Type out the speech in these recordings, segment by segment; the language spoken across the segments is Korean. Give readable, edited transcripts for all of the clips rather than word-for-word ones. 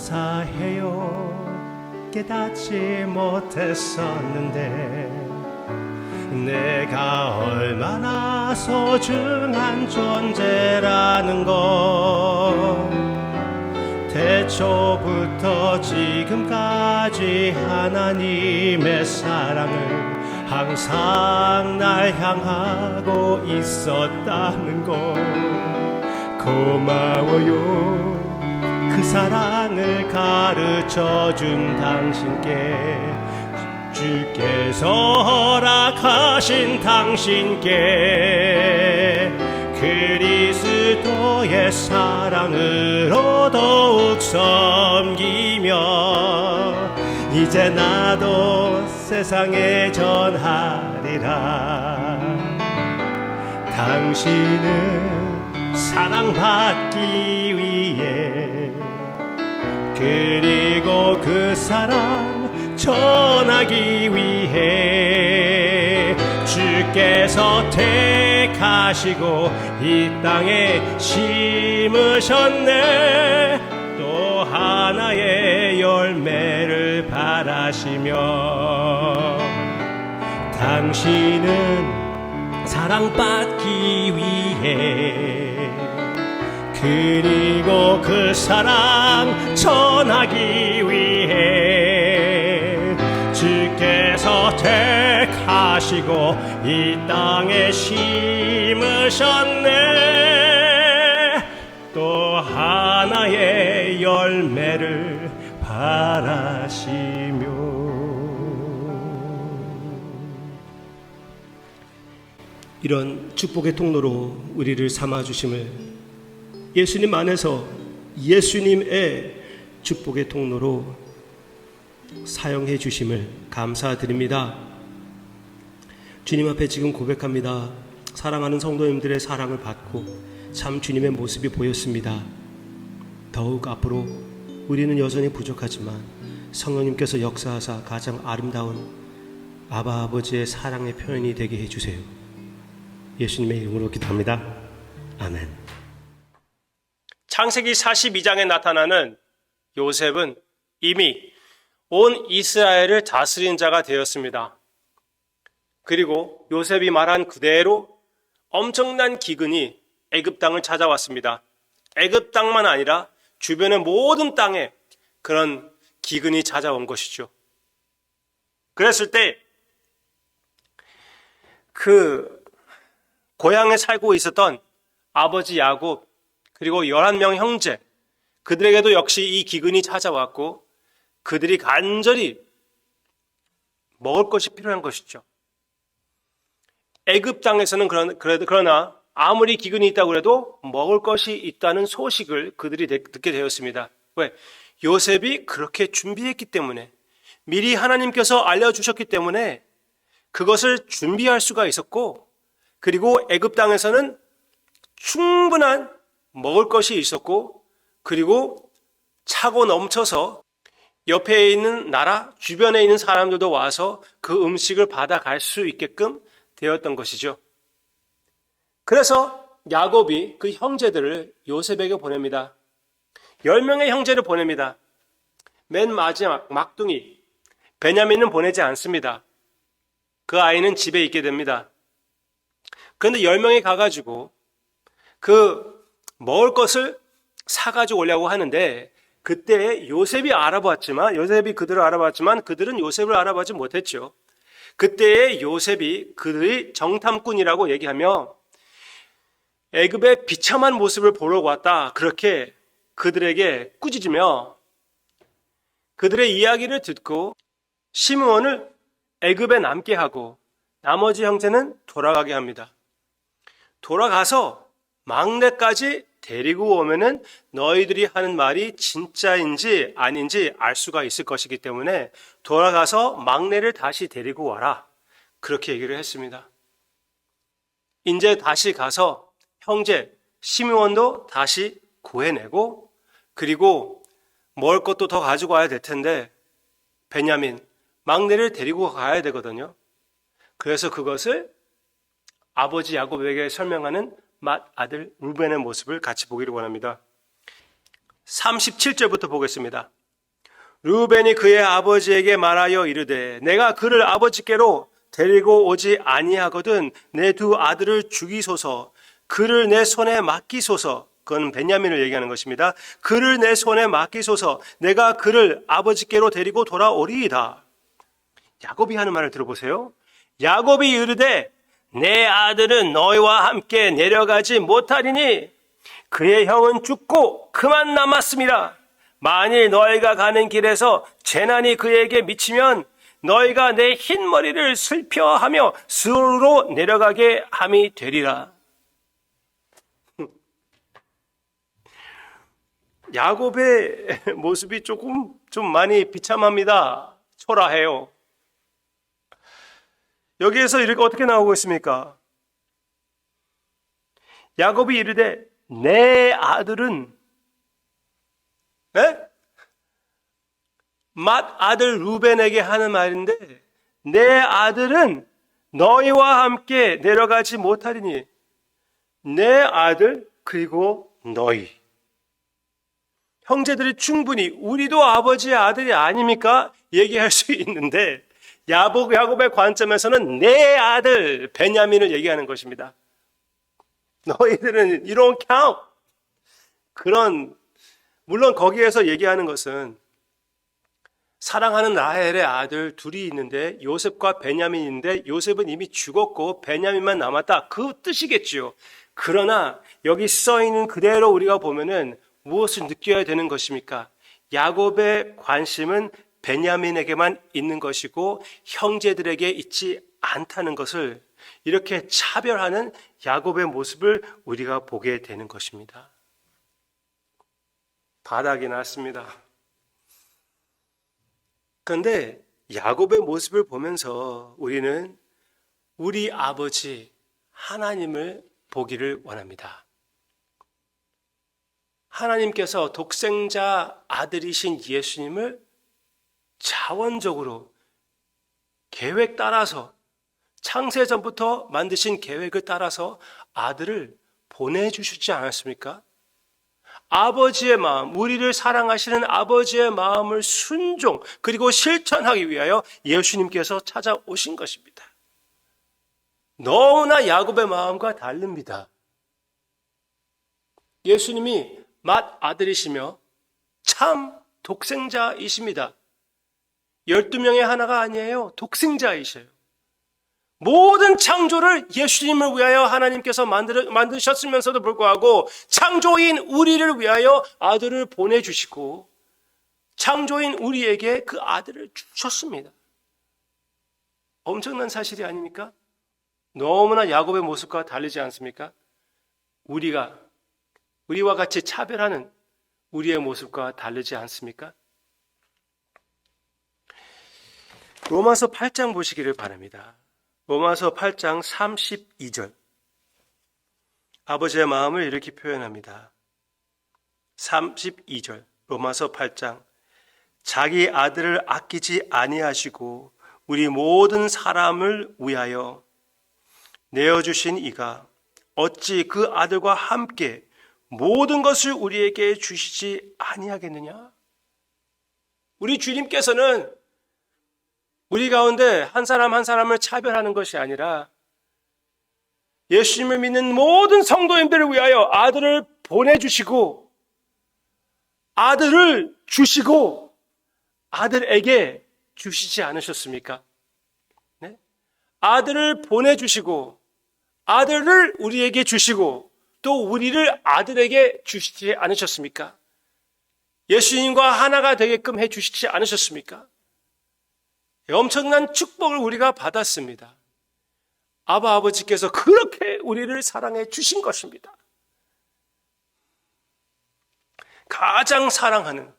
감사해요. 깨닫지 못했었는데 내가 얼마나 소중한 존재라는 걸 태초부터 지금까지 하나님의 사랑을 항상 날 향하고 있었다는 걸 고마워요. 그 사랑을 가르쳐준 당신께, 주께서 허락하신 당신께 그리스도의 사랑으로 더욱 섬기며 이제 나도 세상에 전하리라. 당신은 사랑받기 위해 그리고 그 사랑 전하기 위해 주께서 택하시고 이 땅에 심으셨네. 또 하나의 열매를 바라시며 당신은 사랑받기 위해 그리고 그 사랑 전하기 위해 주께서 택하시고 이 땅에 심으셨네. 또 하나의 열매를 바라시며. 이런 축복의 통로로 우리를 삼아주심을 예수님 안에서 예수님의 축복의 통로로 사용해 주심을 감사드립니다. 주님 앞에 지금 고백합니다. 사랑하는 성도님들의 사랑을 받고 참 주님의 모습이 보였습니다. 더욱 앞으로 우리는 여전히 부족하지만 성령님께서 역사하사 가장 아름다운 아바 아버지의 사랑의 표현이 되게 해주세요. 예수님의 이름으로 기도합니다. 아멘. 창세기 42장에 나타나는 요셉은 이미 온 이스라엘을 다스린 자가 되었습니다. 그리고 요셉이 말한 그대로 엄청난 기근이 애굽 땅을 찾아왔습니다. 애굽 땅만 아니라 주변의 모든 땅에 그런 기근이 찾아온 것이죠. 그랬을 때 그 고향에 살고 있었던 아버지 야곱 그리고 11명 형제, 그들에게도 역시 이 기근이 찾아왔고 그들이 간절히 먹을 것이 필요한 것이죠. 애굽 땅에서는 그러나 아무리 기근이 있다고 해도 먹을 것이 있다는 소식을 그들이 듣게 되었습니다. 왜? 요셉이 그렇게 준비했기 때문에, 미리 하나님께서 알려주셨기 때문에 그것을 준비할 수가 있었고, 그리고 애굽 땅에서는 충분한 먹을 것이 있었고, 그리고 차고 넘쳐서 옆에 있는 나라, 주변에 있는 사람들도 와서 그 음식을 받아갈 수 있게끔 되었던 것이죠. 그래서 야곱이 그 형제들을 요셉에게 보냅니다. 10명의 형제를 보냅니다. 맨 마지막 막둥이 베냐민은 보내지 않습니다. 그 아이는 집에 있게 됩니다. 그런데 10명이 가가지고 그 먹을 것을 사가지고 오려고 하는데, 그때 요셉이 그들을 알아봤지만 그들은 요셉을 알아보지 못했죠. 그때의 요셉이 그들이 정탐꾼이라고 얘기하며 애굽의 비참한 모습을 보러 왔다, 그렇게 그들에게 꾸짖으며 그들의 이야기를 듣고 시므온을 애굽에 남게 하고 나머지 형제는 돌아가게 합니다. 돌아가서 막내까지 데리고 오면은 너희들이 하는 말이 진짜인지 아닌지 알 수가 있을 것이기 때문에 돌아가서 막내를 다시 데리고 와라, 그렇게 얘기를 했습니다. 이제 다시 가서 형제 시므온도 다시 구해내고, 그리고 먹을 것도 더 가지고 와야 될 텐데 베냐민 막내를 데리고 가야 되거든요. 그래서 그것을 아버지 야곱에게 설명하는 맏아들 루벤의 모습을 같이 보기를 원합니다. 37절부터 보겠습니다. 르우벤이 그의 아버지에게 말하여 이르되 내가 그를 아버지께로 데리고 오지 아니하거든 내 두 아들을 죽이소서. 그를 내 손에 맡기소서. 그건 베냐민을 얘기하는 것입니다. 그를 내 손에 맡기소서. 내가 그를 아버지께로 데리고 돌아오리이다. 야곱이 하는 말을 들어보세요. 야곱이 이르되 내 아들은 너희와 함께 내려가지 못하리니 그의 형은 죽고 그만 남았음이라. 만일 너희가 가는 길에서 재난이 그에게 미치면 너희가 내 흰머리를 슬퍼하며 스으로 내려가게 함이 되리라. 야곱의 모습이 좀 많이 비참합니다. 초라해요. 여기에서 이렇게 어떻게 나오고 있습니까? 야곱이 이르되 내 아들은 맏아들 루벤에게 하는 말인데 내 아들은 너희와 함께 내려가지 못하리니 내 아들 그리고 너희 형제들이 충분히 우리도 아버지의 아들이 아닙니까? 얘기할 수 있는데 야곱의 관점에서는 내 아들 베냐민을 얘기하는 것입니다. 너희들은 you don't count. 물론 거기에서 얘기하는 것은 사랑하는 라헬의 아들 둘이 있는데 요셉과 베냐민인데 요셉은 이미 죽었고 베냐민만 남았다. 그 뜻이겠지요. 그러나 여기 써 있는 그대로 우리가 보면은 무엇을 느껴야 되는 것입니까? 야곱의 관심은 베냐민에게만 있는 것이고 형제들에게 있지 않다는 것을 이렇게 차별하는 야곱의 모습을 우리가 보게 되는 것입니다. 바닥이 났습니다. 그런데 야곱의 모습을 보면서 우리는 우리 아버지 하나님을 보기를 원합니다. 하나님께서 독생자 아들이신 예수님을 자원적으로 계획 따라서 창세전부터 만드신 계획을 따라서 아들을 보내주시지 않았습니까? 아버지의 마음, 우리를 사랑하시는 아버지의 마음을 순종 그리고 실천하기 위하여 예수님께서 찾아오신 것입니다. 너무나 야곱의 마음과 다릅니다. 예수님이 맏아들이시며 참 독생자이십니다. 12명의 하나가 아니에요. 독생자이셔요. 모든 창조를 예수님을 위하여 하나님께서 만드셨으면서도 불구하고 창조인 우리를 위하여 아들을 보내주시고 창조인 우리에게 그 아들을 주셨습니다. 엄청난 사실이 아닙니까? 너무나 야곱의 모습과 다르지 않습니까? 우리와 같이 차별하는 우리의 모습과 다르지 않습니까? 로마서 8장 보시기를 바랍니다. 로마서 8장 32절. 아버지의 마음을 이렇게 표현합니다. 32절. 로마서 8장. 자기 아들을 아끼지 아니하시고 우리 모든 사람을 위하여 내어주신 이가 어찌 그 아들과 함께 모든 것을 우리에게 주시지 아니하겠느냐? 우리 주님께서는 우리 가운데 한 사람 한 사람을 차별하는 것이 아니라 예수님을 믿는 모든 성도님들을 위하여 아들을 보내주시고 아들을 주시고 아들에게 주시지 않으셨습니까? 네? 아들을 보내주시고 아들을 우리에게 주시고 또 우리를 아들에게 주시지 않으셨습니까? 예수님과 하나가 되게끔 해주시지 않으셨습니까? 엄청난 축복을 우리가 받았습니다. 아버지께서 그렇게 우리를 사랑해 주신 것입니다. 가장 사랑하는,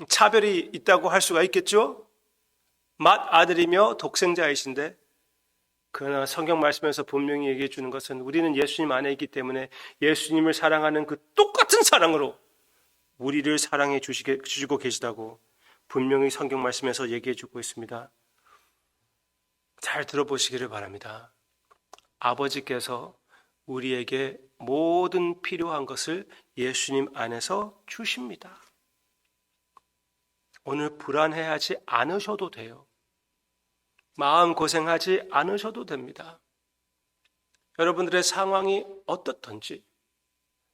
차별이 있다고 할 수가 있겠죠? 맏아들이며 독생자이신데 그러나 성경 말씀에서 분명히 얘기해 주는 것은 우리는 예수님 안에 있기 때문에 예수님을 사랑하는 그 똑같은 사랑으로 우리를 사랑해 주시고 계시다고 분명히 성경 말씀에서 얘기해 주고 있습니다. 잘 들어보시기를 바랍니다. 아버지께서 우리에게 모든 필요한 것을 예수님 안에서 주십니다. 오늘 불안해하지 않으셔도 돼요. 마음 고생하지 않으셔도 됩니다. 여러분들의 상황이 어떻든지,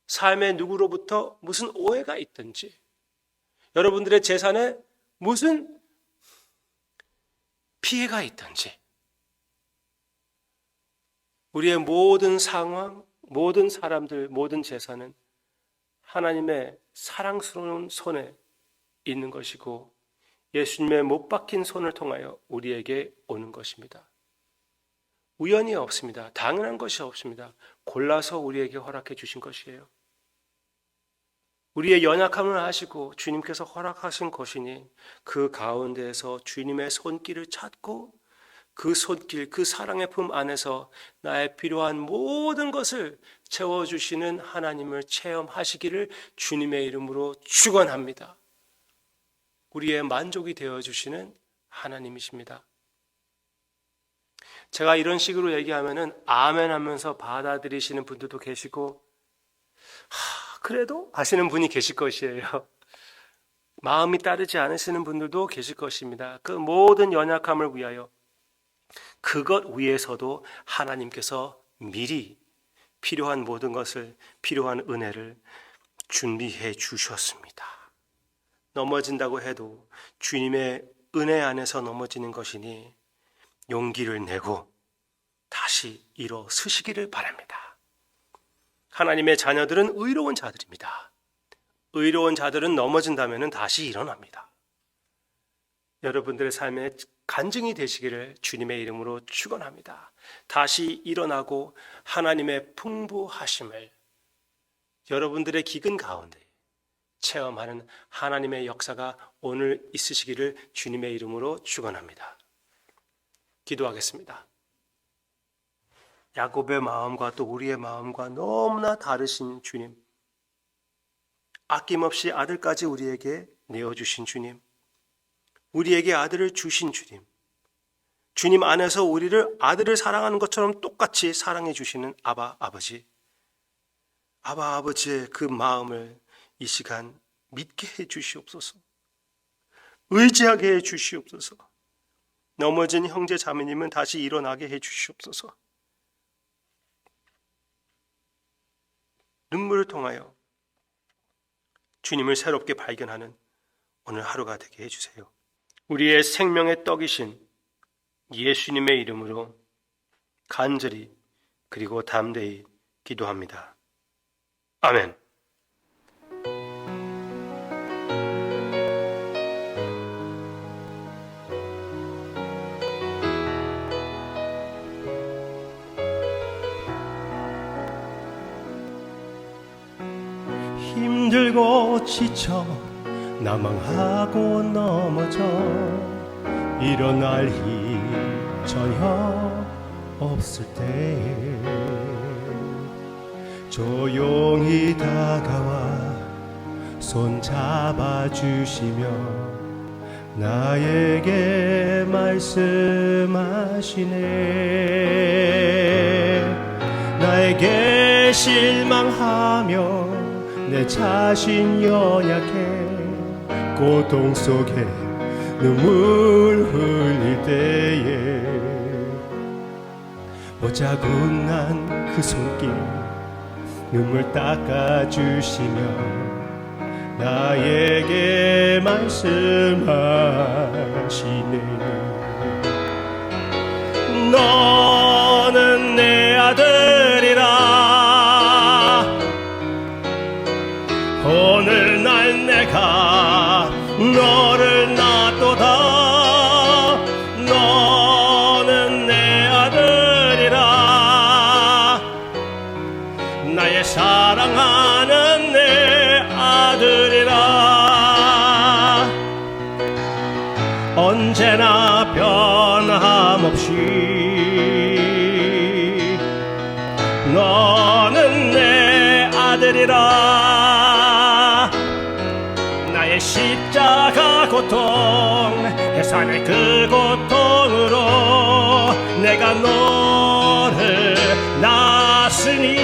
삶의 누구로부터 무슨 오해가 있든지, 여러분들의 재산에 무슨 피해가 있든지, 우리의 모든 상황, 모든 사람들, 모든 재산은 하나님의 사랑스러운 손에 있는 것이고 예수님의 못 박힌 손을 통하여 우리에게 오는 것입니다. 우연이 없습니다. 당연한 것이 없습니다. 골라서 우리에게 허락해 주신 것이에요. 우리의 연약함을 아시고 주님께서 허락하신 것이니 그 가운데에서 주님의 손길을 찾고 그 손길, 그 사랑의 품 안에서 나의 필요한 모든 것을 채워주시는 하나님을 체험하시기를 주님의 이름으로 축원합니다. 우리의 만족이 되어주시는 하나님이십니다. 제가 이런 식으로 얘기하면은 아멘 하면서 받아들이시는 분들도 계시고 그래도 하시는 분이 계실 것이에요. 마음이 따르지 않으시는 분들도 계실 것입니다. 그 모든 연약함을 위하여 그것 위에서도 하나님께서 미리 필요한 모든 것을, 필요한 은혜를 준비해 주셨습니다. 넘어진다고 해도 주님의 은혜 안에서 넘어지는 것이니 용기를 내고 다시 일어서시기를 바랍니다. 하나님의 자녀들은 의로운 자들입니다. 의로운 자들은 넘어진다면 다시 일어납니다. 여러분들의 삶에 간증이 되시기를 주님의 이름으로 축원합니다. 다시 일어나고 하나님의 풍부하심을 여러분들의 기근 가운데 체험하는 하나님의 역사가 오늘 있으시기를 주님의 이름으로 축원합니다. 기도하겠습니다. 야곱의 마음과 또 우리의 마음과 너무나 다르신 주님, 아낌없이 아들까지 우리에게 내어주신 주님, 우리에게 아들을 주신 주님, 주님 안에서 우리를 아들을 사랑하는 것처럼 똑같이 사랑해 주시는 아바 아버지, 아바 아버지의 그 마음을 이 시간 믿게 해 주시옵소서. 의지하게 해 주시옵소서. 넘어진 형제 자매님은 다시 일어나게 해 주시옵소서. 눈물을 통하여 주님을 새롭게 발견하는 오늘 하루가 되게 해주세요. 우리의 생명의 떡이신 예수님의 이름으로 간절히 그리고 담대히 기도합니다. 아멘. 힘들고 지쳐 나망하고 넘어져 일어날 힘 전혀 없을 때 조용히 다가와 손 잡아주시며 나에게 말씀하시네. 나에게 실망하며 내 자신 연약해 고통 속에 눈물 흘릴 때에 오자군한 그 손길 눈물 닦아주시며 나에게 말씀하시네. 너는 내 아들이라 오늘날 내가 너를 낳도다. 너는 내 아들이라 나의 사랑하는 내 아들이라. 언제나 변함없이 너는 내 아들이라. 나의 십자가 고통 해산의 그 고통으로 내가 너를 낳았으니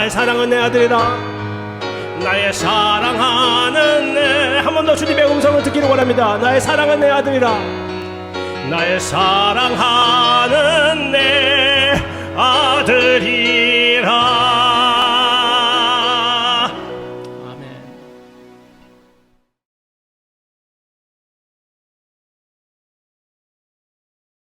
나의 사랑은 내 아들이라 나의 사랑하는 내 한 번 더 주님의 음성을 듣기를 원합니다. 나의 사랑은 내 아들이라 나의 사랑하는 내 아들이라